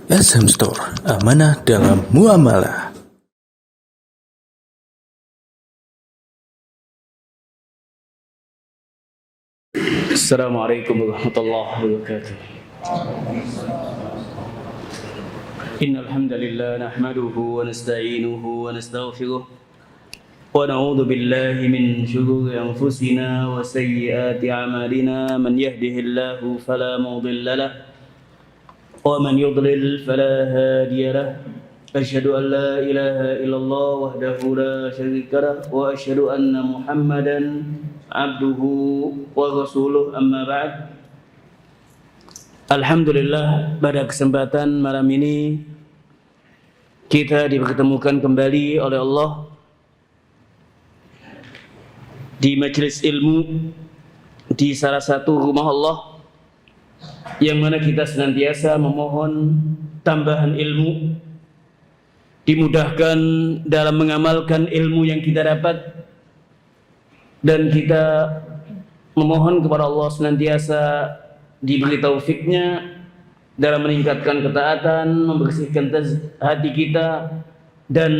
SM Store, amanah dalam muamalah. Assalamualaikum warahmatullahi wabarakatuh. Innal hamdalillah nahmaduhu wa nasta'inuhu wa nastaghfiruh wa na'udzu billahi min shururi anfusina wa sayyiati a'malina man yahdihillahu fala mudilla lahu wa man yudlil fala hadiya lahu. Asyhadu an la ilaha illallah wahdahu la syarika lahu wa asyhadu anna Muhammadan abduhu wa rasuluh, amma ba'd. Alhamdulillah, pada kesempatan malam ini kita dipertemukan kembali oleh Allah di majelis ilmu di salah satu rumah Allah yang mana kita senantiasa memohon tambahan ilmu, dimudahkan dalam mengamalkan ilmu yang kita dapat, dan kita memohon kepada Allah senantiasa diberi taufiknya dalam meningkatkan ketaatan, membersihkan hati kita, dan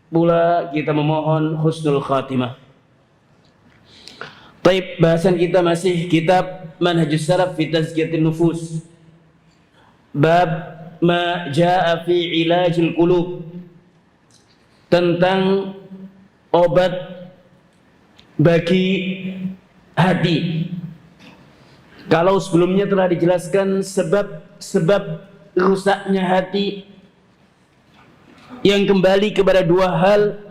pula kita memohon husnul khatimah. Baik, bahasan kita masih kitab Manhajus Salaf fi Tazkiyatin Nufus, bab ma jaa fi ilajil qulub, tentang obat bagi hati. Kalau sebelumnya telah dijelaskan sebab rusaknya hati yang kembali kepada dua hal,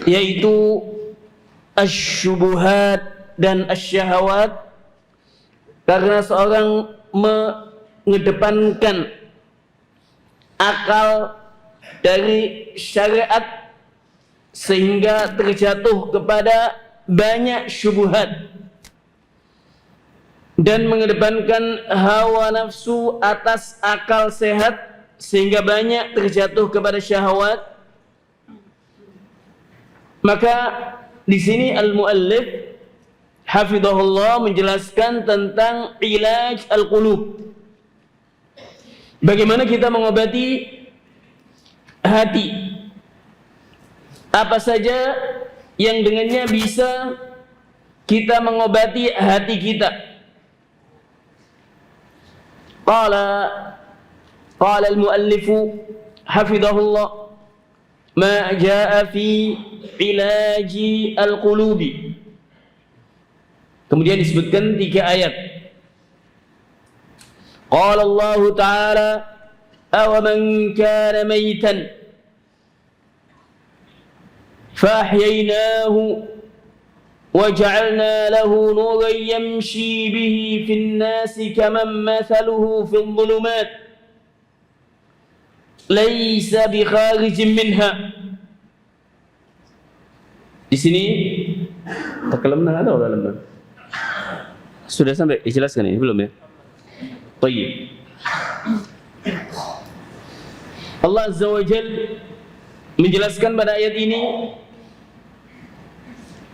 yaitu asyubuhat dan asyahawat, karena seorang mengedepankan akal dari syariat sehingga terjatuh kepada banyak syubhat dan mengedepankan hawa nafsu atas akal sehat sehingga banyak terjatuh kepada syahwat. Maka di sini al-muallif hafizahullah menjelaskan tentang ilaj al-qulub, bagaimana kita mengobati hati, apa saja yang dengannya bisa kita mengobati hati kita. Qala al-muallifu hafizahullah ma jaa fi ilaji al-qulubi. Kemudian disebutkan 3 ayat. Qala Allah Ta'ala aw man kana maytan فأحييناه وجعلنا له نورا يمشي به في الناس كمن مثله في الظلمات ليس بخارج منها. Di sini takalamna ada atau belum? Sudah sampai dijelaskan ini belum ya? Baik. Allah Azza wa Jalla menjelaskan pada ayat ini,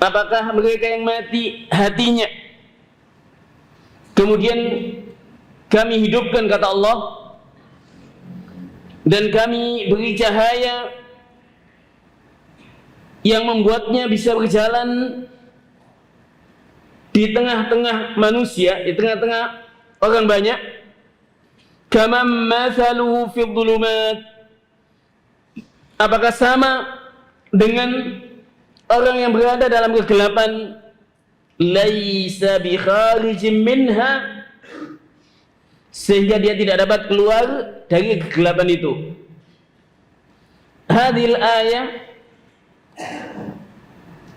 apakah mereka yang mati hatinya kemudian kami hidupkan, kata Allah, dan kami beri cahaya yang membuatnya bisa berjalan di tengah-tengah manusia, di tengah-tengah orang banyak. Kamam mathaluhu fi dhulumat, apakah sama dengan orang yang berada dalam kegelapan? Laisa bi kharijin minha, sehingga dia tidak dapat keluar dari kegelapan itu. Hadhil ayah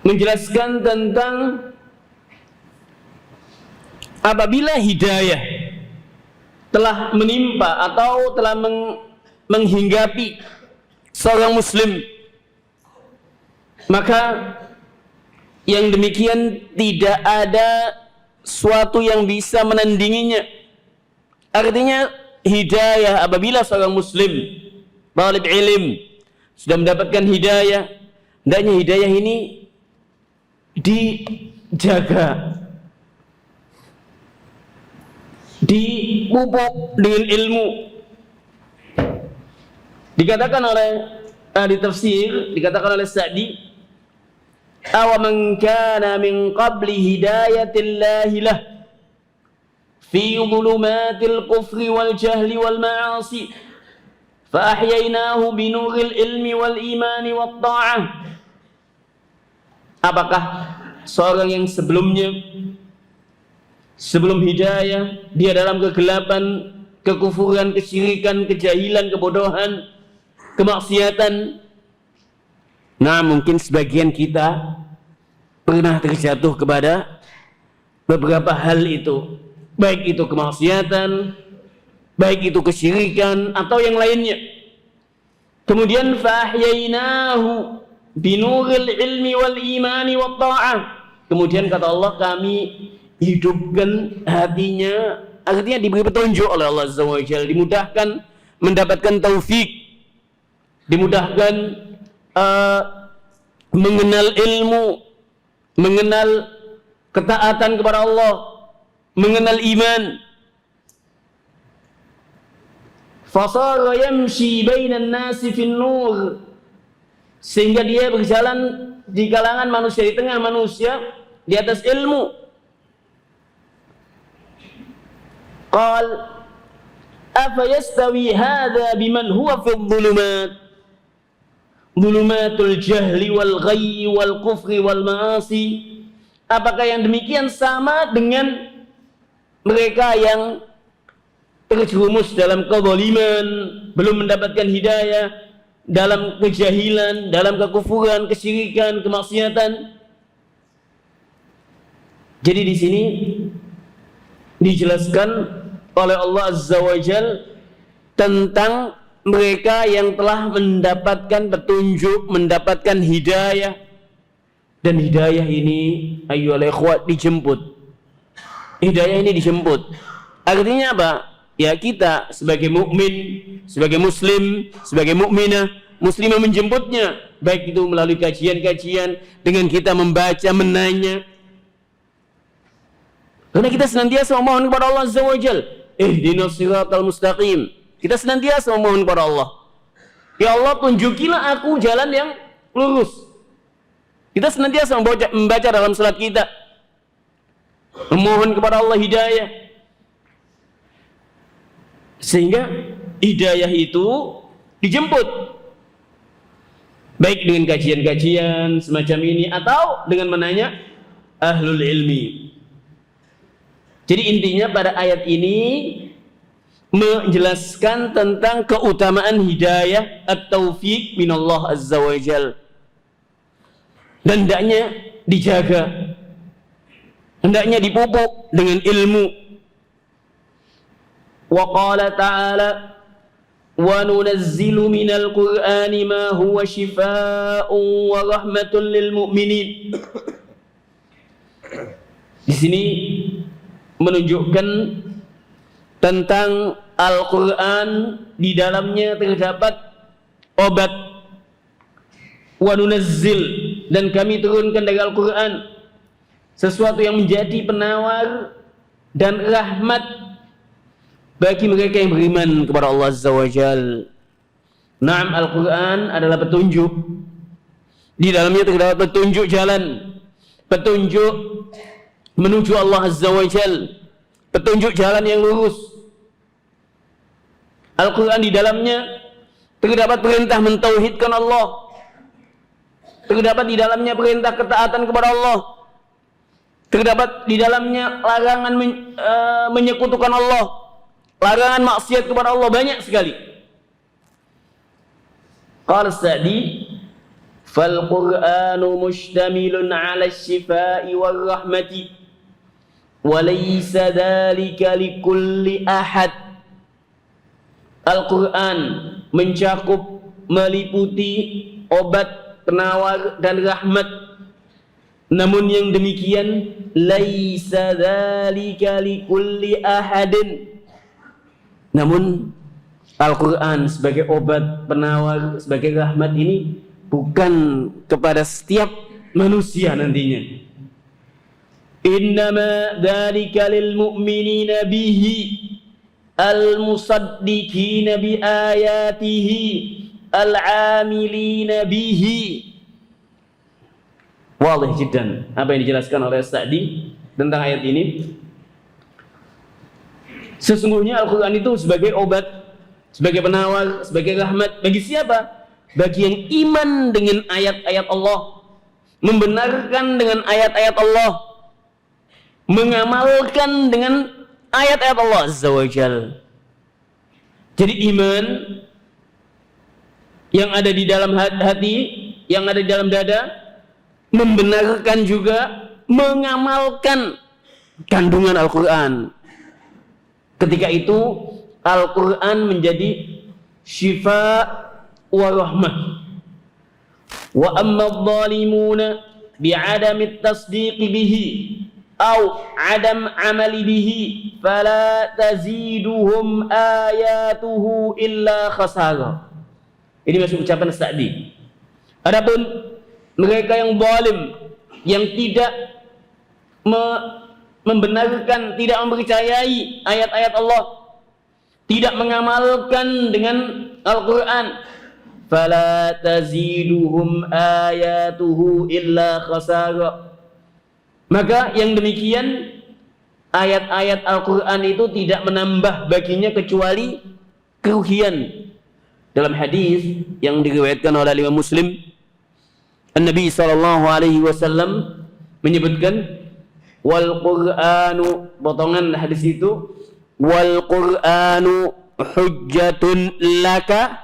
menjelaskan tentang apabila hidayah telah menimpa atau telah menghinggapi seorang muslim, maka yang demikian tidak ada suatu yang bisa menandinginya. Artinya hidayah, apabila seorang muslim talib ilm sudah mendapatkan hidayah, hendaknya hidayah ini dijaga, dipupuk dengan ilmu, Dikatakan oleh ahli tafsir, dikatakan oleh Sa'di, aw man kana min qabli hidayatillahi lah fi dhulumatil kufri wal jahli wal ma'asi fa ahyaynahu bi nuril ilmi wal imani wat ta'ah. Apakah seorang yang sebelum hidayah dia dalam kegelapan, kekufuran, kesyirikan, kejahilan, kebodohan, kemaksiatan? Nah, mungkin sebagian kita pernah terjatuh kepada beberapa hal itu, baik itu kemaksiatan, baik itu kesyirikan atau yang lainnya. Kemudian fa'ahyainahu binuril ilmi wal imani wat ta'ah. Kemudian kata Allah, kami hidupkan hatinya, artinya diberi petunjuk oleh Allah Azza wa Jalla, dimudahkan mendapatkan taufik, dimudahkan mengenal ilmu, mengenal ketaatan kepada Allah, mengenal iman. Fasara yamshi bainan nasi fin nur, sehingga dia berjalan di kalangan manusia, di tengah manusia, di atas ilmu. Qal afa yastawi hadha biman huwa fi dhulumat, dhulumatul jahli wal ghayyi wal kufri wal ma'asi. Apakah yang demikian sama dengan mereka yang terjerumus dalam kezaliman, belum mendapatkan hidayah, dalam kejahilan, dalam kekufuran, kesyirikan, kemaksiatan? Jadi di sini dijelaskan oleh Allah Azza wa Jalla tentang mereka yang telah mendapatkan petunjuk, mendapatkan hidayah. Dan hidayah ini, ayyuhal ikhwat, dijemput. Hidayah ini dijemput. Artinya apa? Ya, kita sebagai mukmin, sebagai muslim, sebagai mukminah, muslimah menjemputnya, baik itu melalui kajian-kajian, dengan kita membaca, menanya. Karena kita senantiasa memohon kepada Allah Azza wa Jalla, ihdinas siratal mustaqim. Kita senantiasa memohon kepada Allah, ya Allah, tunjukilah aku jalan yang lurus. Kita senantiasa membaca dalam salat kita, memohon kepada Allah hidayah. Sehingga hidayah itu dijemput, baik dengan kajian-kajian semacam ini atau dengan menanya ahlul ilmi. Jadi intinya pada ayat ini menjelaskan tentang keutamaan hidayah at-taufiq minallah azza wa jal, dan hendaknya dijaga, hendaknya dipupuk dengan ilmu. Wa qala ta'ala wa nunazzilu minal qur'ani ma huwa shifaa'un wa rahmatun lil mu'minin. Di sini menunjukkan tentang Al-Quran, di dalamnya terdapat obat. Wa nunazzil, dan kami turunkan dari Al-Quran sesuatu yang menjadi penawar dan rahmat bagi mereka yang beriman kepada Allah Azza wa Jal. Naam, Al-Quran adalah petunjuk. Di dalamnya terdapat petunjuk jalan, petunjuk menuju Allah Azza wa Jal, petunjuk jalan yang lurus. Al-Quran di dalamnya terdapat perintah mentauhidkan Allah, terdapat di dalamnya perintah ketaatan kepada Allah, terdapat di dalamnya larangan menyekutukan Allah, larangan maksiat kepada Allah, banyak sekali. Qala Sa'di, fal Qur'anu mustamilun 'ala asy-syifaa'i war rahmati wa laysa dzalika likulli ahad. Al-Quran mencakup, meliputi obat, penawar dan rahmat. Namun yang demikian, laisa dzalika likulli ahadin. Namun Al-Quran sebagai obat, penawar, sebagai rahmat ini bukan kepada setiap manusia nantinya. Innama dzalika lil mu'minina bihi al-musaddiqina bi ayatihi al-'amilina bihi. Wadih jiddan apa yang dijelaskan oleh Sa'di tentang ayat ini. Sesungguhnya Al-Quran itu sebagai obat, sebagai penawar, sebagai rahmat. Bagi siapa? Bagi yang iman dengan ayat-ayat Allah, membenarkan dengan ayat-ayat Allah, mengamalkan dengan ayat-ayat Allah Azza wa Jal. Jadi iman yang ada di dalam hati, yang ada di dalam dada, membenarkan juga, mengamalkan kandungan Al-Quran. Ketika itu Al-Quran menjadi syifa wa rahmah. Wa amma adh-dhalimuna bi'adami at-tasdiq bihi aw adam amali bihi fala taziduhum ayatuhu illa khasara. Ini masih ucapan Sa'di. Adapun mereka yang zalim, yang tidak membenarkan, tidak mempercayai ayat-ayat Allah, tidak mengamalkan dengan Al-Quran, fala taziduhum ayatuhu illa khasara. Maka yang demikian ayat-ayat Al-Quran itu tidak menambah baginya kecuali kerugian. Dalam hadis yang diriwayatkan oleh Imam Muslim, Nabi sallallahu alaihi wasallam menyebutkan wal Qur'anu, potongan hadis itu, wal Qur'anu hujjatun laka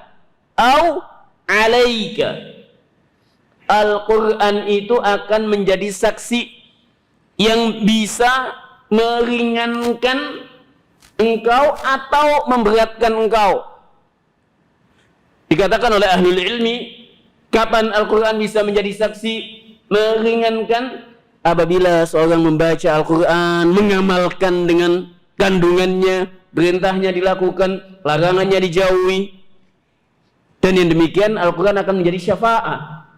au alaika. Al-Quran itu akan menjadi saksi yang bisa meringankan engkau atau memberatkan engkau. Dikatakan oleh ahlul ilmi, kapan Al-Quran bisa menjadi saksi meringankan? Apabila seorang membaca Al-Quran, mengamalkan dengan kandungannya, perintahnya dilakukan, larangannya dijauhi. Dan yang demikian Al-Quran akan menjadi syafaat.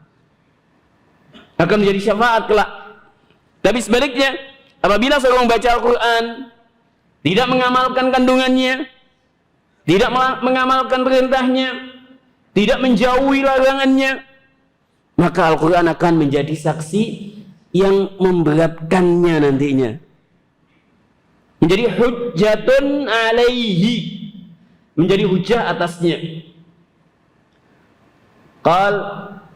Akan menjadi syafaat kelak. Tapi sebaliknya, apabila seorang membaca Al-Quran, tidak mengamalkan kandungannya, tidak mengamalkan perintahnya, tidak menjauhi larangannya, maka Al-Quran akan menjadi saksi yang memberatkannya nantinya. Menjadi hujjatun alaihi, menjadi hujah atasnya. Qal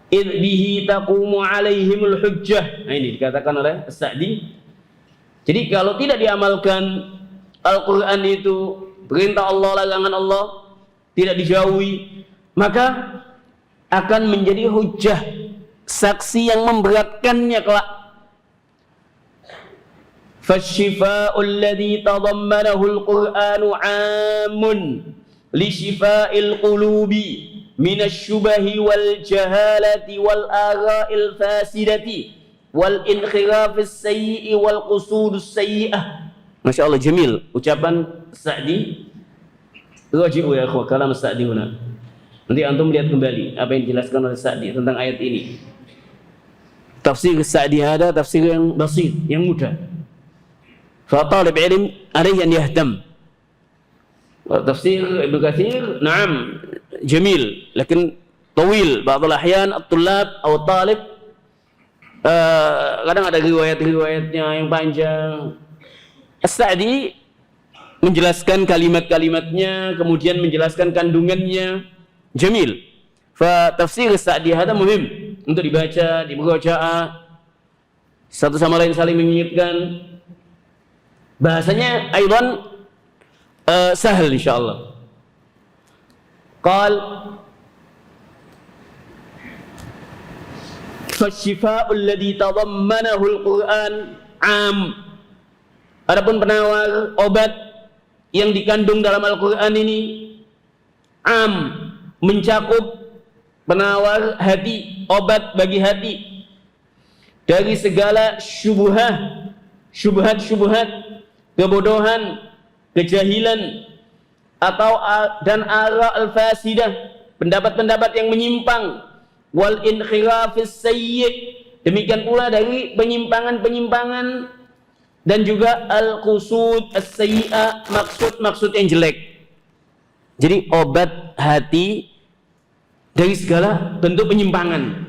idh bihi taqumu alaihimul hujjah. Nah, ini dikatakan oleh Sa'di. Jadi kalau tidak diamalkan Al-Quran itu, perintah Allah, larangan Allah, tidak dijauhi, maka akan menjadi hujjah, saksi yang memberatkannya kelak. Fasyifa'u alladhi tadammanahu al-Qur'anu 'amun li syifa'il qulubi minasy-syubahi wal jahalati wal ara'il fasidati wal inkhirafis sayyi'i wal qusudus sayyi'ah. Masya Allah, jamil ucapan Sa'di. Raji'u ya akhwa kalam Sa'di huna. Nanti antum lihat kembali apa yang dijelaskan oleh Sa'di tentang ayat ini. Tafsir Sa'di ada tafsir yang basit, yang mudah. Fa talib ilm alaihi an yahdam. Tafsir Ibnu Katsir, na'am, jamil, lakin tawil. Ba'd al-ahyan at-tullab atau talib kadang ada riwayat-riwayatnya yang panjang. As-Sa'di menjelaskan kalimat-kalimatnya, kemudian menjelaskan kandungannya. Jamil. Fa tafsir Sa'di hada muhim untuk dibaca, dimurajaah, satu sama lain saling mengingatkan. Bahasanya aidan sahal insyaallah. Qal fasyifa'u alladhi tadammanahu al-Qur'an 'am. Adapun penawar obat yang dikandung dalam Al-Qur'an ini 'am, mencakup penawar hati, obat bagi hati dari segala syubhat, kebodohan, kejahilan, atau dan ara al-fasidah, pendapat-pendapat yang menyimpang, wal inkhirafis sayyi', demikian pula dari penyimpangan-penyimpangan, dan juga al-qusud as-sayyi'ah, maksud-maksud yang jelek. Jadi obat hati dari segala bentuk penyimpangan.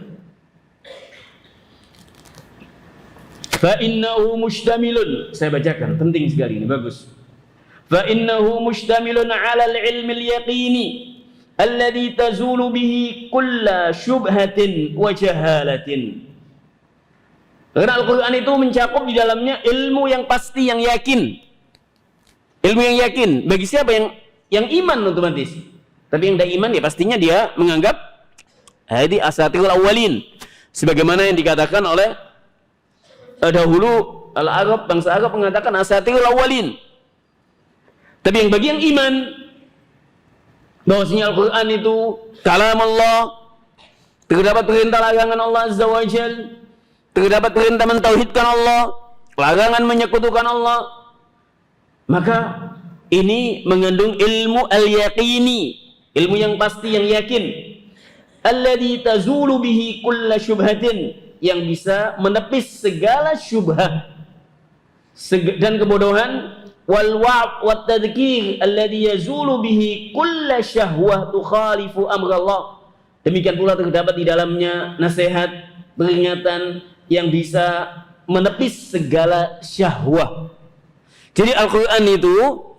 Fa innahu mustamilun, saya bacakan, penting sekali ini, bagus. Fa innahu mustamilun 'ala al-'ilmi al-yaqini alladhi tazulu bihi kulla syubhatin wa jahalatin. Karena Al-Quran itu mencakup di dalamnya ilmu yang pasti, yang yakin. Ilmu yang yakin bagi siapa yang iman otomatis. Tapi yang tidak iman ya pastinya dia menganggap hadi asatirul awwalin, sebagaimana yang dikatakan oleh dahulu Al-Arab, bangsa Arab mengatakan asatirul awwalin. Tapi yang bagi yang iman bahwasanya Al-Quran itu kalam Allah, terdapat perintah larangan Allah Azza wa Jal, terdapat perintah mentauhidkan Allah, larangan menyekutukan Allah, maka ini mengandung ilmu al-yaqini, ilmu yang pasti, yang yakin, alladzi tazulu bihi kulla syubhatin, yang bisa menepis segala syubhat dan kebodohan, wal wa'd wat tadhkir alladzi yazulu bihi kulla syahwah tukhalifu amrallah. Demikian pula terdapat di dalamnya nasihat, peringatan yang bisa menepis segala syahwah. Jadi Al-Quran itu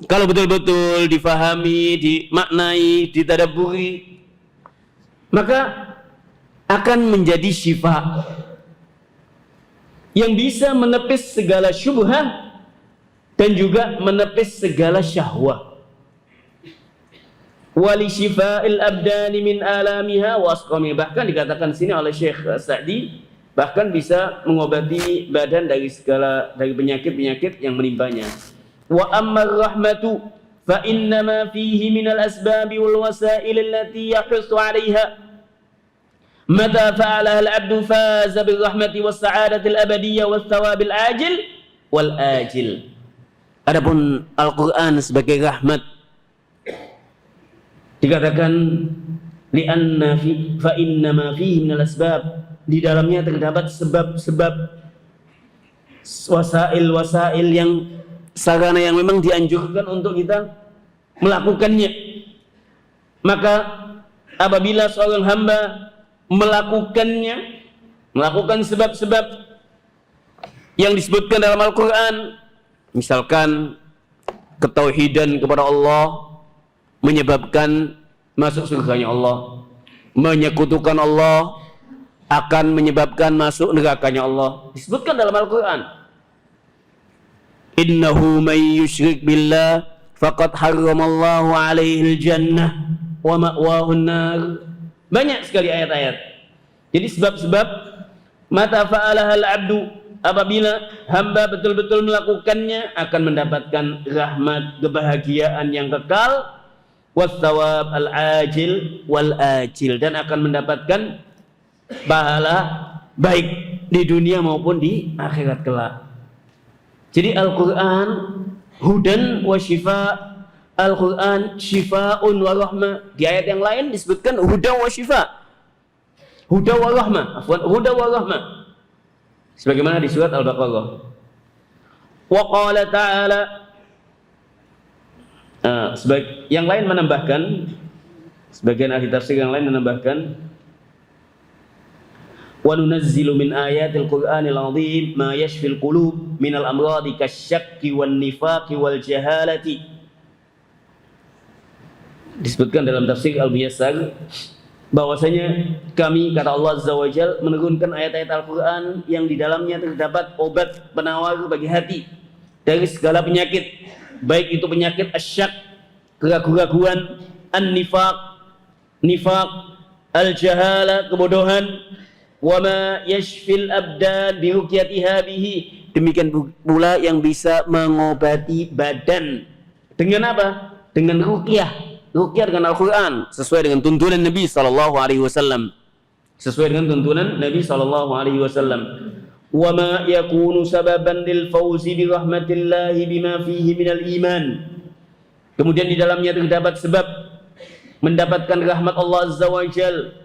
kalau betul-betul difahami, dimaknai, ditadabburi, maka akan menjadi syifa yang bisa menepis segala syubhat dan juga menepis segala syahwah. Wali syifa'il abdani min alamiha wa asqami, bahkan dikatakan sini oleh Syekh Sa'di, bahkan bisa mengobati badan dari penyakit-penyakit yang menimpanya. Wa ammar rahmatu fa innama fihi minal asbabi wal wasail allati yahussu 'alayha. Mata fa'alaha al-'abdu faza bil rahmati was sa'adati al-abadiyyah was thawabil ajil wal ajil. Adapun Al-Qur'an sebagai rahmat dikatakan li'anna fa innama fihi minal asbab, di dalamnya terdapat sebab-sebab, wasail yang sarana yang memang dianjurkan untuk kita melakukannya. Maka apabila seorang hamba melakukan sebab-sebab yang disebutkan dalam Al-Quran, misalkan ketauhidan kepada Allah menyebabkan masuk surganya Allah, menyekutukan Allah akan menyebabkan masuk nerakanya Allah, disebutkan dalam Al-Quran. Innahu may yusyrik billah faqad harramallahu alaihi al-jannah wa ma'wahu an-nar. Banyak sekali ayat-ayat. Jadi sebab-sebab mata fa'alaha al-'abdu, apabila hamba betul-betul melakukannya akan mendapatkan rahmat, kebahagiaan yang kekal, was-thawab al-ajil wal-ajil, dan akan mendapatkan pahala baik di dunia maupun di akhirat kelak. Jadi Al-Quran hudan wa syifa, Al-Quran syifa'un wa rahmah. Di ayat yang lain disebutkan huda wa syifa, huda wa rahmah, huda wa rahmah, sebagaimana di surat Al-Baqarah. Wa qala ta'ala, yang lain menambahkan, sebagian ahli tafsir yang lain menambahkan, wa nunazzilu min ayatil qur'anil azim ma yashfil qulub minal amradi kasyakki wan nifaqi wal jahalati. Disebutkan dalam tafsir Al-Muyassar bahwasanya kami, kata Allah Azza wa Jal, menurunkan ayat-ayat Al-Quran yang di dalamnya terdapat obat penawar bagi hati dari segala penyakit, baik itu penyakit asyak, keraguan-keraguan, nifaq, al-jahala, kebodohan, wa ma yashfil abdan bi ruqyatiha bihi, demikian pula yang bisa mengobati badan dengan apa? Dengan ruqyah. Ruqyah dengan Al-Quran, sesuai dengan tuntunan Nabi SAW. Sesuai dengan tuntunan Nabi SAW. Wa ma yakunu sababan lil fawzi bi rahmatillahi bima fihi minal iman. Kemudian di dalamnya terdapat sebab mendapatkan rahmat Allah Azza wa Jal,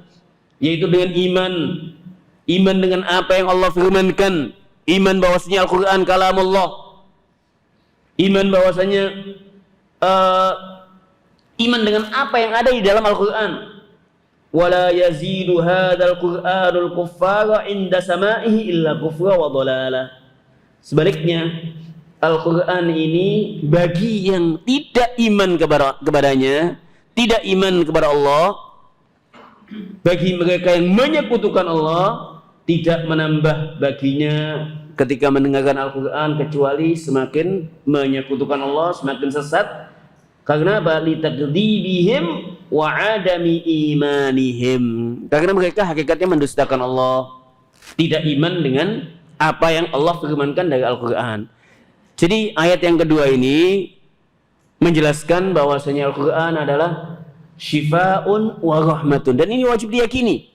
yaitu dengan iman. Iman dengan apa yang Allah firmankan. Iman bahwasanya Al-Quran kalam Allah. Iman bahwasanya iman dengan apa yang ada di dalam Al-Quran. wala yazidu hadzal qur'anul kuffara inda sama'ihi illa kufra wa dhalala. Sebaliknya, Al-Qur'an ini bagi yang tidak iman kepadanya, tidak iman kepada Allah, bagi mereka yang menyekutukan Allah, tidak menambah baginya ketika mendengarkan Al-Quran kecuali semakin menyekutukan Allah, semakin sesat. Karena litakdzibihim wa adami imanihim, karena mereka hakikatnya mendustakan Allah, tidak iman dengan apa yang Allah firmankan dari Al-Quran. Jadi ayat yang kedua ini menjelaskan bahwasanya Al-Quran adalah syifa'un wa rahmatun, dan ini wajib diyakini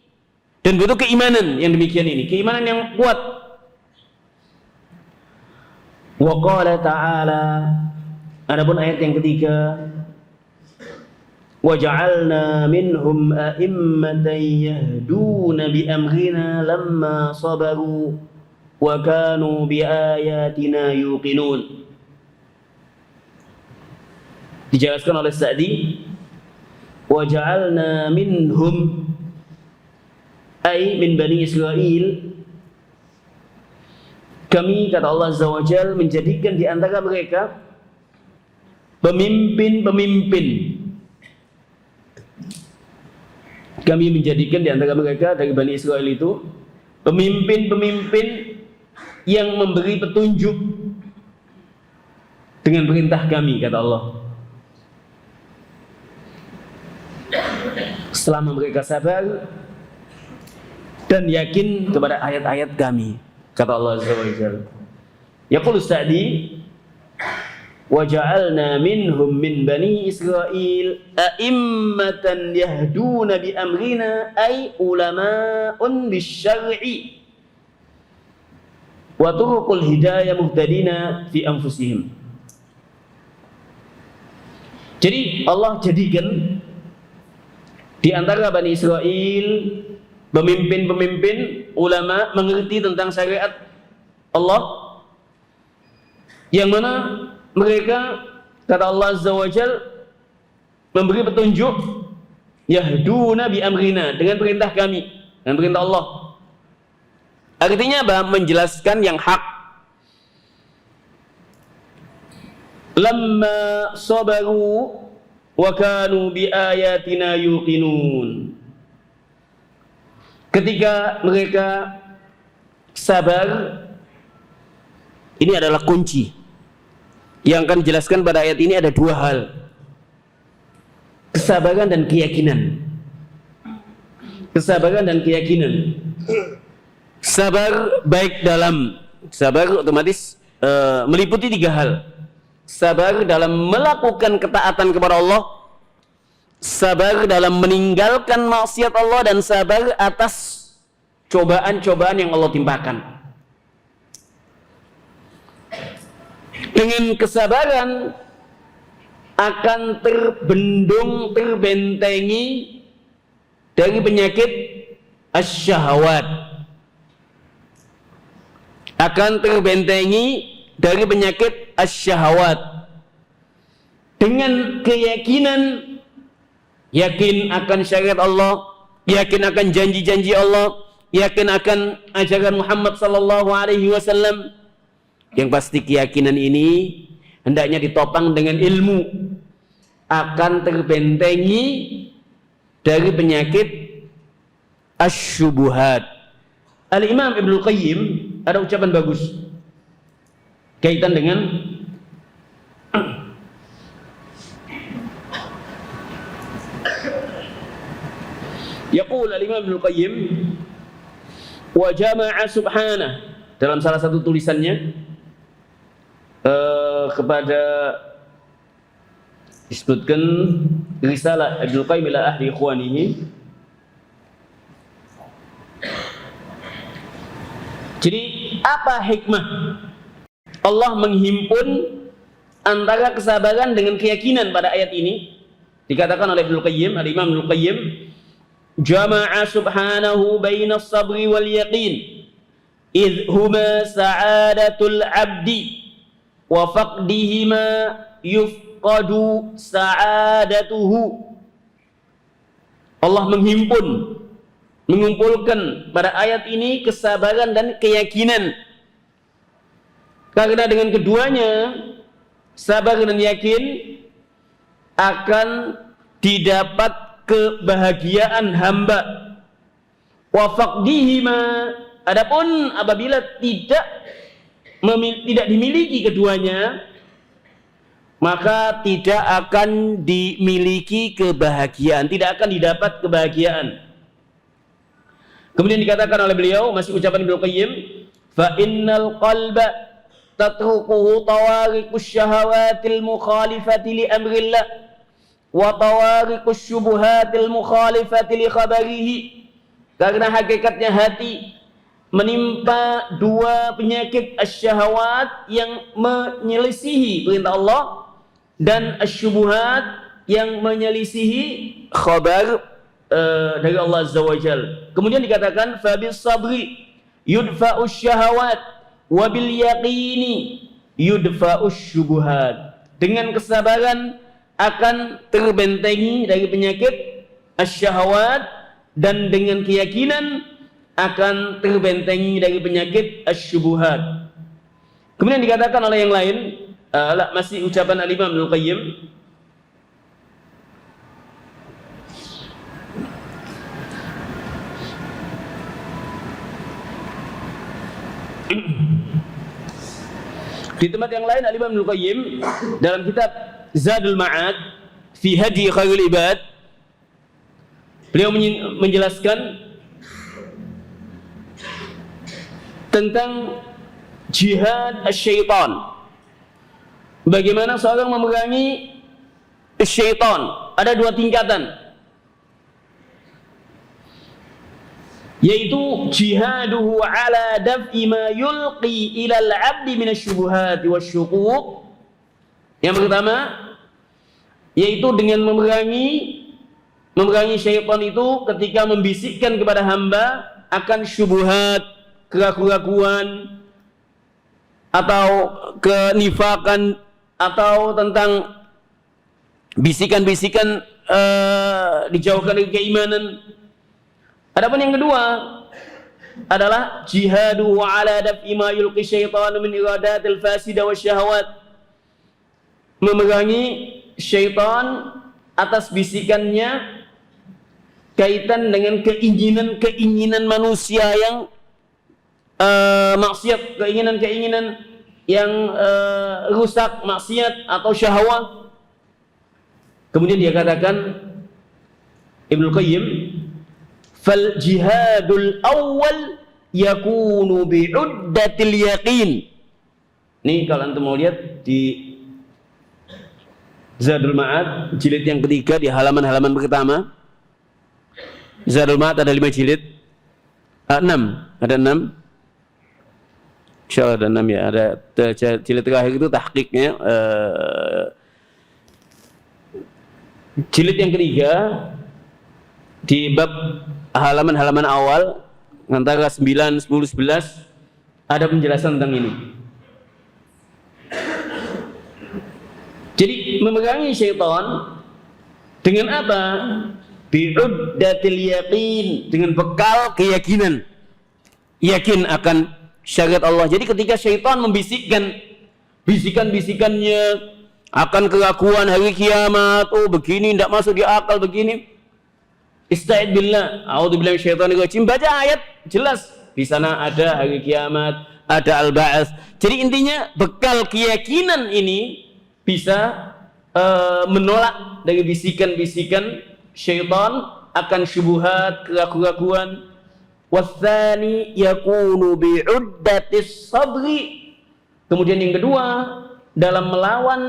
dan butuh keimanan yang demikian ini, keimanan yang kuat. Wa qala ta'ala, adapun ayat yang ketiga, wa ja'alna minhum a'immatan yahduna bi amrina lamma sabaru wa kanu bi ayatina yuqinun. Dijelaskan oleh Sa'di, wa ja'alna minhum ay min bani Israel, kami, kata Allah Azza wa Jalla, menjadikan di antara mereka pemimpin-pemimpin. Kami menjadikan di antara mereka dari Bani Israel itu pemimpin-pemimpin yang memberi petunjuk dengan perintah kami, kata Allah. Selama mereka sabar dan yakin kepada ayat-ayat kami, kata Allah Azza wa Jalla. Yaqulu Sa'di, wa ja'alna minhum min bani Israil a'immatan yahduna bi amrina ay ulama'un bisyar'i wa turuqul hidayah muhtadina fi anfusihim. Jadi Allah jadikan di antara Bani Israel pemimpin-pemimpin ulama mengerti tentang syariat Allah, yang mana mereka, kata Allah Azza wa Jal, memberi petunjuk yahduna bi amrina, dengan perintah kami, dengan perintah Allah. Artinya apa? Menjelaskan yang hak. Lamma sabaru wa kanu bi ayatina yuqinun. Ketika mereka sabar, ini adalah kunci yang akan dijelaskan pada ayat ini. Ada dua hal, kesabaran dan keyakinan. Kesabaran dan keyakinan. Sabar baik dalam, sabar otomatis meliputi tiga hal. Sabar dalam melakukan ketaatan kepada Allah, sabar dalam meninggalkan maksiat Allah, dan sabar atas cobaan-cobaan yang Allah timpakan. Dengan kesabaran akan terbendung, terbentengi dari penyakit asyahawat, akan terbentengi dari penyakit asyahawat. Dengan keyakinan, yakin akan syariat Allah, yakin akan janji-janji Allah, yakin akan ajaran Muhammad sallallahu alaihi wasallam. Yang pasti keyakinan ini hendaknya ditopang dengan ilmu, akan terbentengi dari penyakit asyubuhat. Al-Imam Ibnul Qayyim ada ucapan bagus kaitan dengan yaqul al-Imam Ibnul Qayyim wa jama'a subhanah, dalam salah satu tulisannya kepada disebutkan risalah Ibnul Qayyim ila ahli ikhwanihi. Jadi apa hikmah Allah menghimpun antara kesabaran dengan keyakinan pada ayat ini? Dikatakan oleh Ibnul Qayyim, al-Imam Ibnul Qayyim, jama'a subhanahu baina as-sabri wal yaqin idh huma sa'adatul 'abdi wa faqdihima yufqadu sa'adatuhu. Allah mengumpulkan pada ayat ini kesabaran dan keyakinan. Karena dengan keduanya, sabar dan yakin, akan didapat kebahagiaan hamba. Wa faqdihima, adapun apabila tidak dimiliki keduanya, maka tidak akan dimiliki kebahagiaan, tidak akan didapat kebahagiaan. Kemudian dikatakan oleh beliau, masih ucapan Ibnu Qayyim, fa innal qalba tatrukuhu tawariqus syahawatil mukhalifati li amrillah wa tawariqus syubuhatil mukhalifati li khabarihi. Karena hakikatnya hati menimpa dua penyakit asyahawat yang menyelisihi perintah Allah dan asyubuhat yang menyelisihi khabar dari Allah Azza wa Jal. Kemudian dikatakan fabis sabri yudfa'us syahawat wabil yaqini yudfa'us syubuhat. Dengan kesabaran akan terbentengi dari penyakit asyahawat, dan dengan keyakinan akan terbentengi dari penyakit asyubuhat. Kemudian dikatakan oleh yang lain, masih ucapan Al-Imam Ibnu Qayyim, di tempat yang lain Al-Imam Ibnu Qayyim dalam kitab Zadul Ma'ad fi Hadi Khairul Ibad, beliau menjelaskan tentang jihad syaitan. Bagaimana seorang memerangi syaitan? Ada dua tingkatan, yaitu jihaduhu ala daf'i ma yulqi ilal abdi minasyubuhati wasyuquq. Yang pertama, yaitu dengan memerangi syaitan itu ketika membisikkan kepada hamba akan syubhat, keraguan atau kenifakan, atau tentang bisikan-bisikan dijauhkan dari keimanan. Adapun yang kedua adalah jihadu ala daf'i ma yulqi syaitanu min iradatil fasida wasyahawat, memerangi syaitan atas bisikannya kaitan dengan keinginan manusia yang maksiat, keinginan yang rusak, maksiat atau syahwat. Kemudian dia katakan Ibnu Qayyim, fal jihadul awal yakunu bi'uddatil yaqin. Ini kalau antum mau lihat di Zadul Ma'ad jilid yang ketiga di halaman-halaman pertama. Zadul Ma'ad ada 5 jilid, 6, ada 6. Insyaallah ada 6 ya. Ada jilid terakhir itu tahqiqnya, jilid yang ketiga di bab halaman-halaman awal antara 9, 10, 11 ada penjelasan tentang ini. Jadi memerangi syaitan dengan apa? Bi'uddatil yaqin, dengan bekal keyakinan, yakin akan syariat Allah. Jadi ketika syaitan membisikkan bisikan-bisikannya akan kelakuan hari kiamat, oh begini tidak masuk di akal, begini, ista'id billah, a'udzubillahi minasyaitonir rajim, baca ayat jelas di sana ada hari kiamat, ada al-ba'ats. Jadi intinya bekal keyakinan ini bisa menolak dari bisikan-bisikan syaitan akan syubhat, keraguan. Watsani yakunu bi'uddatis sabri. Kemudian yang kedua, dalam melawan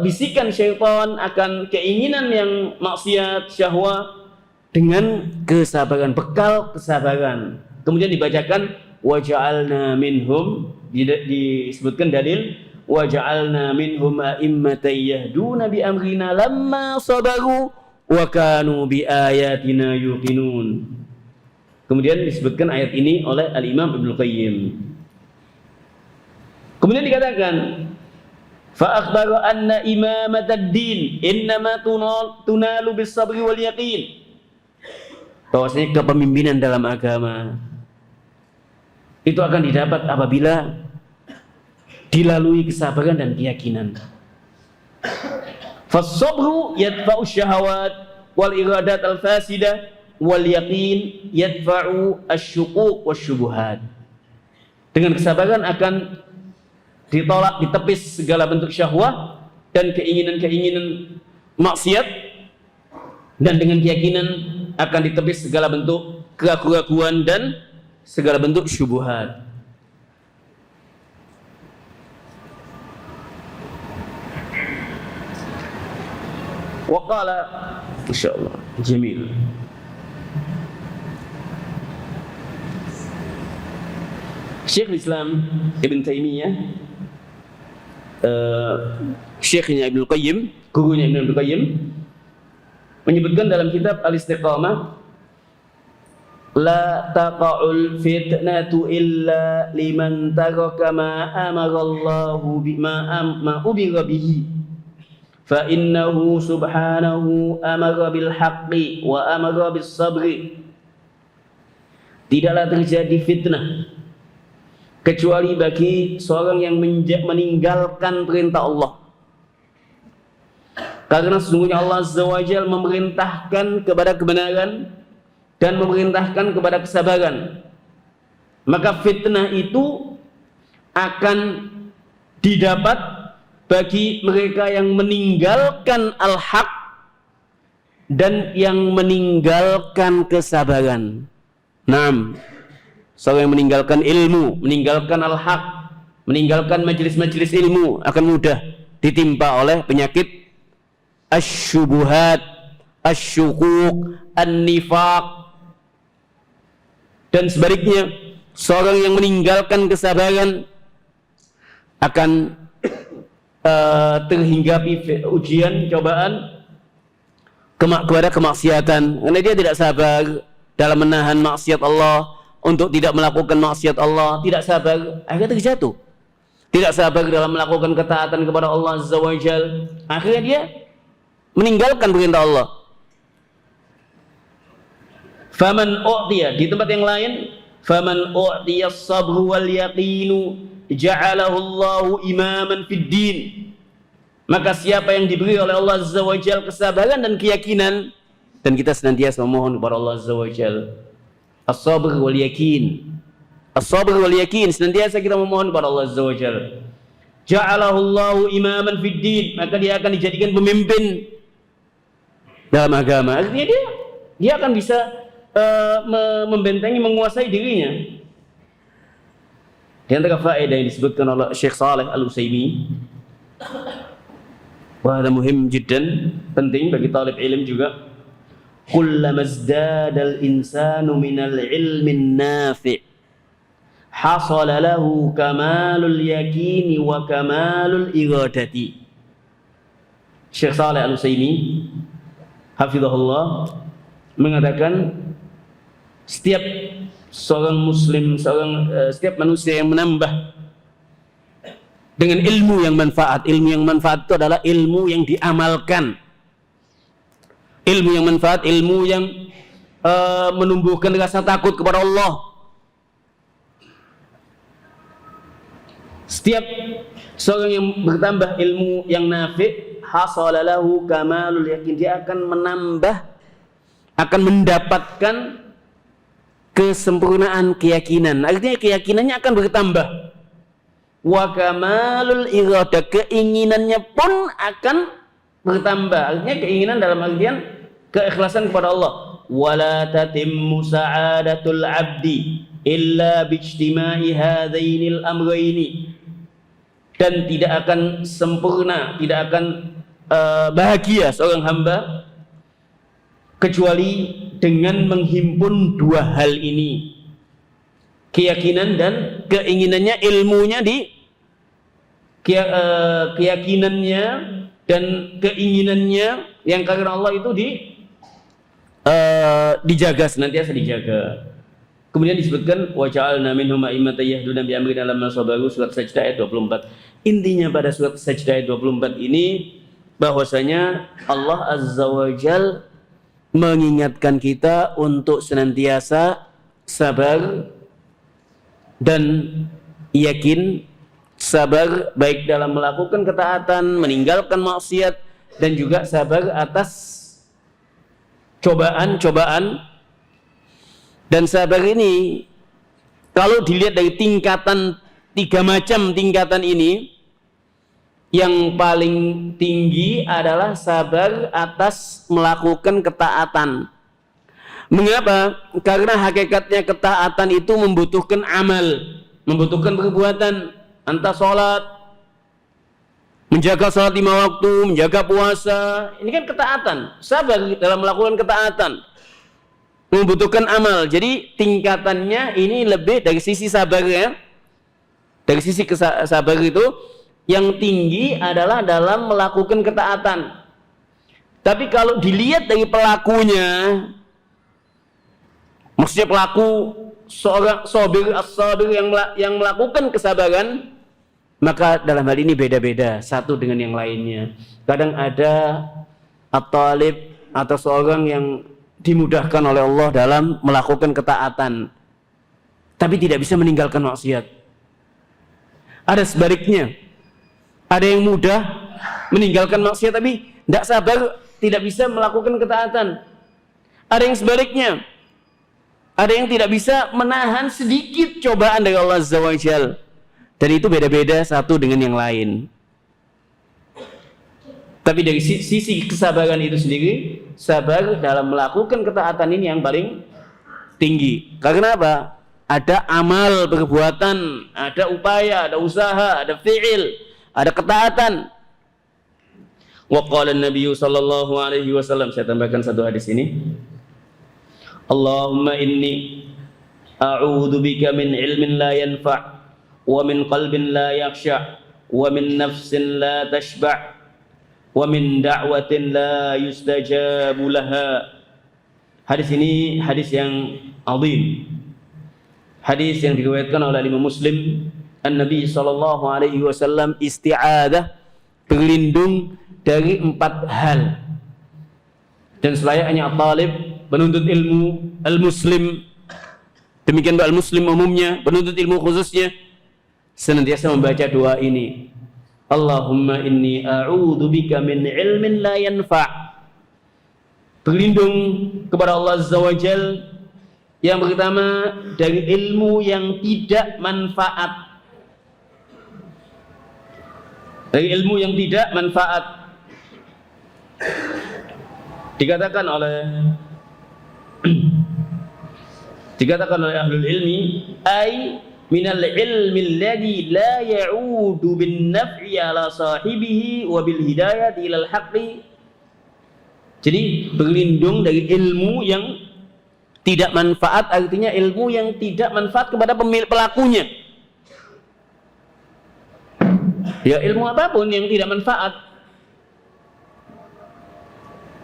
bisikan syaitan akan keinginan yang maksiat, syahwat, dengan kesabaran, bekal kesabaran. Kemudian dibacakan waja'alna minhum, disebutkan dalil waja'alna minhum a'immatan yahduna bi amrina lamma sabaru wa kanu bi ayatina yuqinun. Kemudian disebutkan ayat ini oleh Al-Imam Ibnu Qayyim. Kemudian dikatakan Fa akhbara anna imamatad din innama tunalu bis sabri wal yaqin. Bahwasanya kepemimpinan dalam agama itu akan didapat apabila dilalui kesabaran dan keyakinan. Fas-sabru yadfa'u syahawat wal iradat al-fasidah wal yaqin yadfa'u asy-syukuk wasyubuhat. Dengan kesabaran akan ditolak, ditepis segala bentuk syahwat dan keinginan-keinginan maksiat, dan dengan keyakinan akan ditepis segala bentuk keraguan dan segala bentuk syubhat. Wa qala insyaallah jamil. Syekh Islam Ibn Taimiyah, Syekhnya Ibnu Qayyim, gurunya Ibnu Qayyim, menyebutkan dalam kitab Al-Istiqamah, la taqa'ul fitnatu illa liman taraka ma amarallahu bima ubira bihi fa innahu subhanahu amara bil haqqi wa amara bis sabri. Tidaklah terjadi fitnah kecuali bagi seorang yang meninggalkan perintah Allah. Karena sesungguhnya Allah Azza wa Jalla memerintahkan kepada kebenaran dan memerintahkan kepada kesabaran. Maka fitnah itu akan didapat bagi mereka yang meninggalkan al-haq dan yang meninggalkan kesabaran. Naam. Seorang yang meninggalkan ilmu, meninggalkan al-haq, meninggalkan majelis-majelis ilmu akan mudah ditimpa oleh penyakit asy-syubuhat, asy-syukuk, an-nifaq. Dan sebaliknya, seorang yang meninggalkan kesabaran akan terhinggapi ujian, cobaan kepada kemaksiatan, karena dia tidak sabar dalam menahan maksiat Allah, untuk tidak melakukan maksiat Allah, tidak sabar, akhirnya terjatuh. Tidak sabar dalam melakukan ketaatan kepada Allah Azza wa Jalla, akhirnya dia meninggalkan perintah Allah. Faman u'tiya, di tempat yang lain, faman u'tiya as-sabru wal yaqinu ja'alahu Allahu imaman fid din. Maka siapa yang diberi oleh Allah Azza wa Jalla kesabaran dan keyakinan, dan kita senantiasa memohon kepada Allah Azza wa Jalla as-sabr wal yakin. As-sabr wal yakin, senantiasa kita memohon kepada Allah Azza wa Jalla. Ja'alahu Allahu imaman fid din, maka dia akan dijadikan pemimpin dalam agama. Artinya dia akan bisa membentengi, menguasai dirinya. Di antara faedah yang disebutkan oleh Syekh Saleh Al-Utsaimin, wah, ada muhim jiddan, penting bagi talib ilm juga. Kullama izdada al-insanu minal ilmin nafi' hasala lahu kamalul yakini wa kamalul iradati. Syekh Saleh Al-Utsaimin hafizahullah mengatakan, setiap seorang muslim, setiap manusia yang menambah dengan ilmu yang manfaat. Ilmu yang manfaat itu adalah ilmu yang diamalkan. Ilmu yang manfaat, ilmu yang menumbuhkan rasa takut kepada Allah. Setiap seorang yang bertambah ilmu yang nafi', hasala lahu kamalul yakin, dia akan menambah, akan mendapatkan kesempurnaan keyakinan. Artinya keyakinannya akan bertambah. Wa kamalul iradah, keinginannya pun akan bertambah. Artinya keinginan dalam artian keikhlasan kepada Allah. Wala tatimmu sa'adatul 'abdi illa bijtima'i hadainil amrayni. Dan tidak akan sempurna, tidak akan bahagia seorang hamba kecuali dengan menghimpun dua hal ini, keyakinan dan keinginannya. Ilmunya keyakinannya dan keinginannya yang karena Allah itu dijaga, senantiasa dijaga. Kemudian disebutkan wa ja'alna minhum a'immatan yahduna bi amrina lamma sabaru, surat Sajdah ayat 24. Intinya pada surat Sajdah ayat 24 ini bahwasanya Allah Azza wa Jal mengingatkan kita untuk senantiasa sabar dan yakin, sabar baik dalam melakukan ketaatan, meninggalkan maksiat, dan juga sabar atas cobaan-cobaan. Dan sabar ini kalau dilihat dari tingkatan, 3 macam tingkatan ini, yang paling tinggi adalah sabar atas melakukan ketaatan. Mengapa? Karena hakikatnya ketaatan itu membutuhkan amal, membutuhkan perbuatan, entah sholat, menjaga sholat 5 waktu, menjaga puasa, ini kan ketaatan. Sabar dalam melakukan ketaatan membutuhkan amal. Jadi tingkatannya ini lebih dari sisi sabar ya. Dari sisi sabar itu yang tinggi adalah dalam melakukan ketaatan. Tapi kalau dilihat dari pelakunya, maksudnya pelaku seorang sabir as-sabir yang melakukan kesabaran, maka dalam hal ini beda-beda satu dengan yang lainnya. Kadang ada at-talib atau seorang yang dimudahkan oleh Allah dalam melakukan ketaatan, tapi tidak bisa meninggalkan maksiat. Ada sebaliknya, ada yang mudah meninggalkan maksiat tapi tidak sabar, tidak bisa melakukan ketaatan. Ada yang sebaliknya, ada yang tidak bisa menahan sedikit cobaan dari Allah Azza wa Jal, dan itu beda-beda satu dengan yang lain. Tapi dari sisi kesabaran itu sendiri, sabar dalam melakukan ketaatan ini yang paling tinggi. Karena apa? Ada amal perbuatan, ada upaya, ada usaha, ada fi'il, ada ketaatan. Wa qala an-nabiy sallallahu alaihi wasallam, saya tambahkan satu hadis ini. Allahumma inni a'udzu bika min ilmin la yanfa' wa min qalbin la yakhsha' wa min nafsin la tashba' wa min da'watin la yustajabu laha. Hadis ini hadis yang azim. Hadis yang diriwayatkan oleh Imam Muslim. An-Nabi sallallahu alaihi wasallam isti'adzah, berlindung dari 4 hal. Dan selayaknya at-talib, penuntut ilmu, al-muslim, demikian juga al-muslim umumnya, penuntut ilmu khususnya, senantiasa membaca doa ini. Allahumma inni a'udzu bika min ilmin la yanfa'. Berlindung kepada Allah Azza wa Jal yang pertama dari ilmu yang tidak manfaat. Dari ilmu yang tidak manfaat. Dikatakan oleh ahlul ilmi, ay minal ilmi alladhi la ya'udu bin naf'i ala sahibihi wa bil hidayati ilal haqqi. Jadi berlindung dari ilmu yang tidak manfaat, artinya ilmu yang tidak manfaat kepada pelakunya. Ya, ilmu apapun yang tidak manfaat.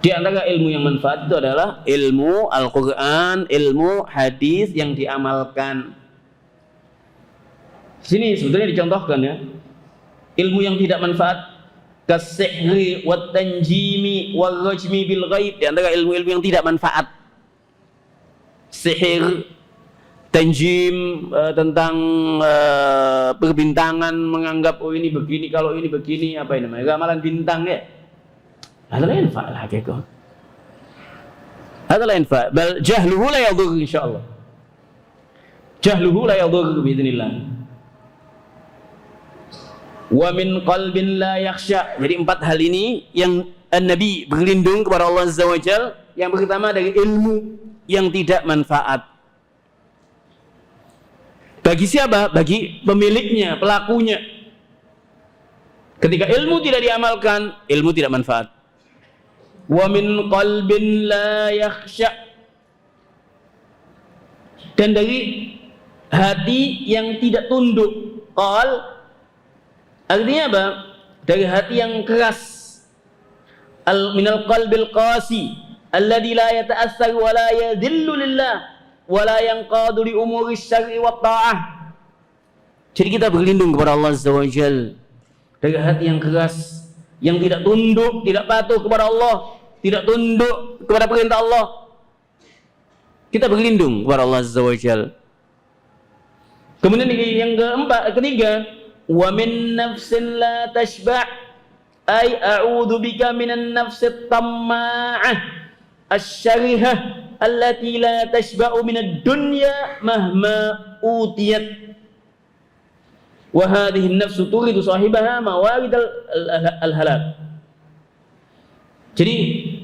Di antara ilmu yang manfaat itu adalah ilmu Al-Quran, ilmu hadis yang diamalkan. Sini sebetulnya dicontohkan ya, ilmu yang tidak manfaat, kas-sihri wat tanjimi wal rajmi bil ghaib, di antara ilmu-ilmu yang tidak manfaat. Sihir, tanjim, tentang perbintangan, menganggap oh ini begini, kalau ini begini, apa ini namanya, ramalan bintang ya. Adalah infak lah keko. Adalah infak. Bal jahluhu la yadur insyaallah. Jahluhu la yadur biidznillah. Wa min qalbin la yakhsha. Jadi 4 hal ini yang Nabi berlindung kepada Allah Azza wa Jal. Yang pertama dari ilmu yang tidak manfaat. Bagi siapa? Bagi pemiliknya, pelakunya. Ketika ilmu tidak diamalkan, ilmu tidak manfaat. Wa min qalbin la yakhsha. Dan dari hati yang tidak tunduk. Qal, artinya apa? Dari hati yang keras. Minal qalbil qasi alladhi la yata'assar wa la yadhillu lillah. wa la yanqadu li umuri syar'i wat ta'ah. Jadi kita berlindung kepada Allah Azza wa Jalla dari hati yang keras, yang tidak tunduk, tidak patuh kepada Allah, tidak tunduk kepada perintah Allah. Kita berlindung kepada Allah Azza wa Jalla. Kemudian yang ketiga, wa min nafsin la tashba' ay a'udzu bika minan nafsit tamma'ah asy-syarihah allati la tashba'u minad dunya mahma utiyat wa hadhihi an-nafsu turidu sahibaha mawarid al-halak. Jadi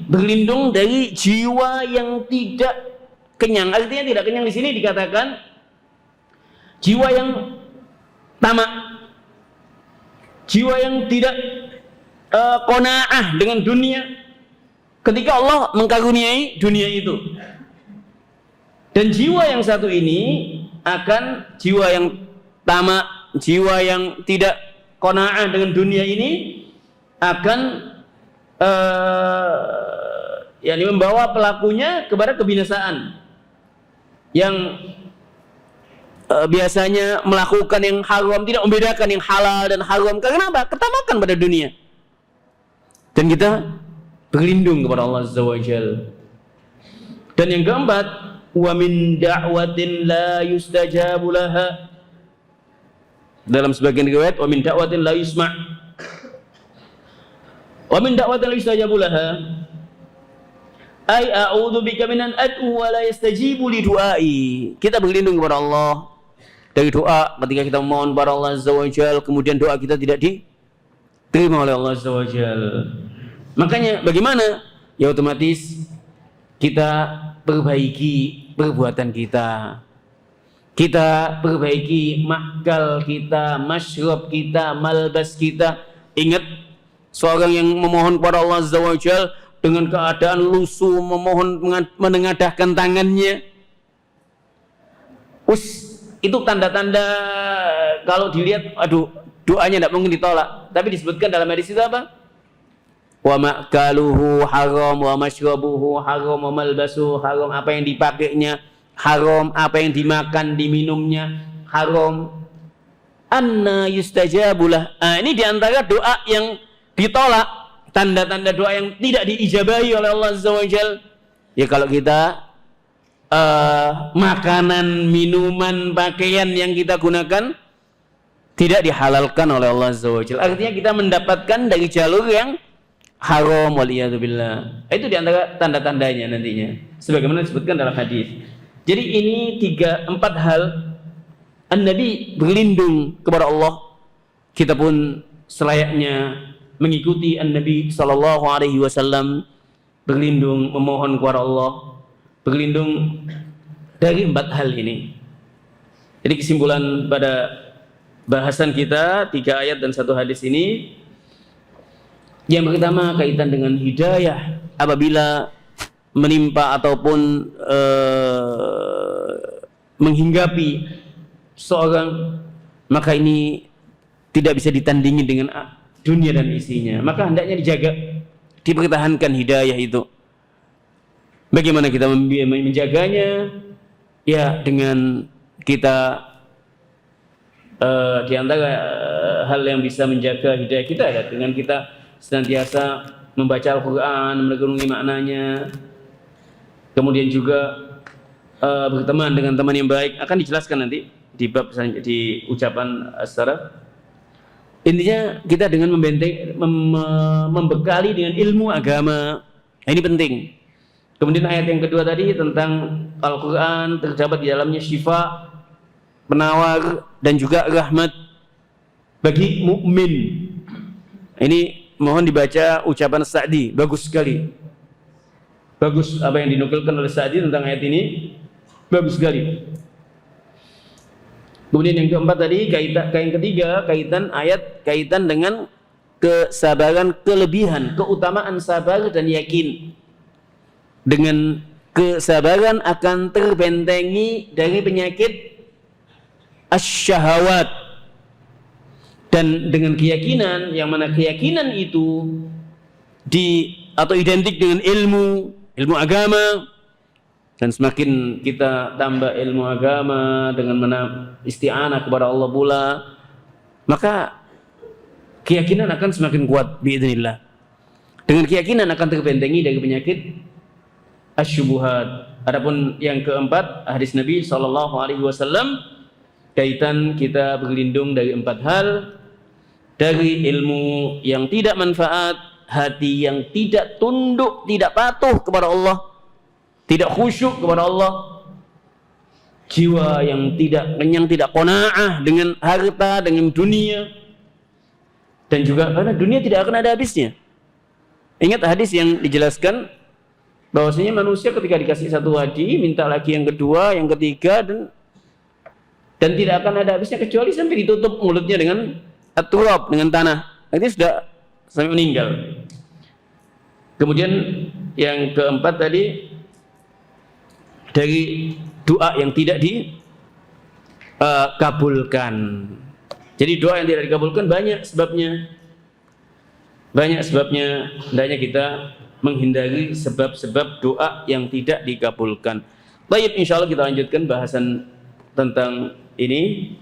berlindung dari jiwa yang tidak kenyang. Artinya tidak kenyang di sini dikatakan jiwa yang tamak, jiwa yang tidak qanaah dengan dunia ketika Allah mengkaruniai dunia itu. Dan jiwa yang satu ini akan jiwa yang tamak, jiwa yang tidak qanaah dengan dunia ini akan yakni membawa pelakunya kepada kebinasaan, yang biasanya melakukan yang haram, tidak membedakan yang halal dan haram. Karena apa? Ketamakan pada dunia. Dan kita berlindung kepada Allah Azza wa Jalla. Dan yang keempat, wa min da'watin la yustajabu laha. Dalam sebagian riwayat, wa min da'watin la yusma'. Wa min da'watin la yustajabu laha ay a'udzu bika minan ad'u wa la yastajibu li du'ai. Kita berlindung kepada Allah dari doa ketika kita memohon kepada Allah Azza wa Jalla, kemudian doa kita tidak diterima oleh Allah Azza wa Jalla. Makanya bagaimana? Ya otomatis kita perbaiki perbuatan kita. Kita perbaiki makal kita, masyrab kita, malbas kita. Ingat, seorang yang memohon kepada Allah Azza wa Jalla dengan keadaan lusuh, memohon menengadahkan tangannya, itu tanda-tanda kalau dilihat, aduh, doanya tidak mungkin ditolak. Tapi disebutkan dalam hadis itu apa? Wa ma'kaluhu haram, wa mashrabuhu haram, wa malbasuhu haram. Apa yang dipakainya haram, apa yang dimakan, diminumnya haram. Anna yustajabulah. Ini diantara doa yang ditolak, tanda-tanda doa yang tidak diijabahi oleh Allah Azza wa Jalla. Ya kalau kita makanan, minuman, pakaian yang kita gunakan tidak dihalalkan oleh Allah Azza wa Jalla, artinya kita mendapatkan dari jalur yang haram, waliyadzubillah. Itu diantara tanda-tandanya nantinya, sebagaimana disebutkan dalam hadis. Jadi ini 3-4 hal An-Nabi berlindung kepada Allah. Kita pun selayaknya mengikuti An-Nabi sallallahu alaihi wasallam, berlindung, memohon kepada Allah, berlindung dari 4 hal ini. Jadi kesimpulan pada bahasan kita 3 ayat dan 1 hadis ini, yang pertama kaitan dengan hidayah apabila menimpa ataupun menghinggapi seorang, maka ini tidak bisa ditandingi dengan dunia dan isinya. Maka hendaknya dijaga, dipertahankan hidayah itu. Bagaimana kita menjaganya? Ya dengan kita di antara hal yang bisa menjaga hidayah kita ya dengan kita senantiasa membaca Al-Quran, merenungi maknanya, kemudian juga berteman dengan teman yang baik. Akan dijelaskan nanti di bab di ucapan as-salaf. Intinya kita dengan membekali dengan ilmu agama, ini penting. Kemudian ayat yang kedua tadi tentang Al-Quran, terdapat di dalamnya syifa, penawar dan juga rahmat bagi mukmin. Ini mohon dibaca ucapan Sa'di, bagus sekali. Bagus apa yang dinukilkan oleh Sa'di tentang ayat ini, bagus sekali. Kemudian yang keempat tadi, yang ketiga, kaitan dengan kesabaran, kelebihan, keutamaan sabar dan yakin. Dengan kesabaran akan terbentengi dari penyakit asyahawat, dan dengan keyakinan, yang mana keyakinan itu atau identik dengan ilmu agama, Dan semakin kita tambah ilmu agama dengan isti'anah kepada Allah pula, maka keyakinan akan semakin kuat biidznillah. Dengan keyakinan akan terbentengi dari penyakit asyubuhat. Adapun yang keempat, hadis Nabi SAW, kaitan kita berlindung dari 4 hal: dari ilmu yang tidak manfaat, hati yang tidak tunduk, tidak patuh kepada Allah, tidak khusyuk kepada Allah, jiwa yang tidak qanaah dengan harta, dengan dunia, dan juga karena dunia tidak akan ada habisnya. Ingat hadis yang dijelaskan bahwasanya manusia ketika dikasih satu wadi, minta lagi yang kedua, yang ketiga, dan tidak akan ada habisnya kecuali sampai ditutup mulutnya dengan at-turab, dengan tanah. Itu sudah sampai meninggal. Kemudian yang keempat tadi, dari doa yang tidak dikabulkan. Jadi doa yang tidak dikabulkan banyak sebabnya. Hendaknya kita menghindari sebab-sebab doa yang tidak dikabulkan. Baik, insyaallah kita lanjutkan bahasan tentang ini,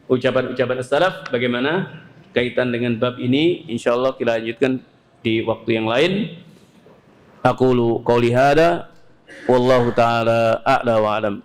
ucapan-ucapan as-salaf, bagaimana kaitan dengan bab ini. Insyaallah kita lanjutkan di waktu yang lain. Aqulu qouli hadza wallahu taala a'la wa a'lam.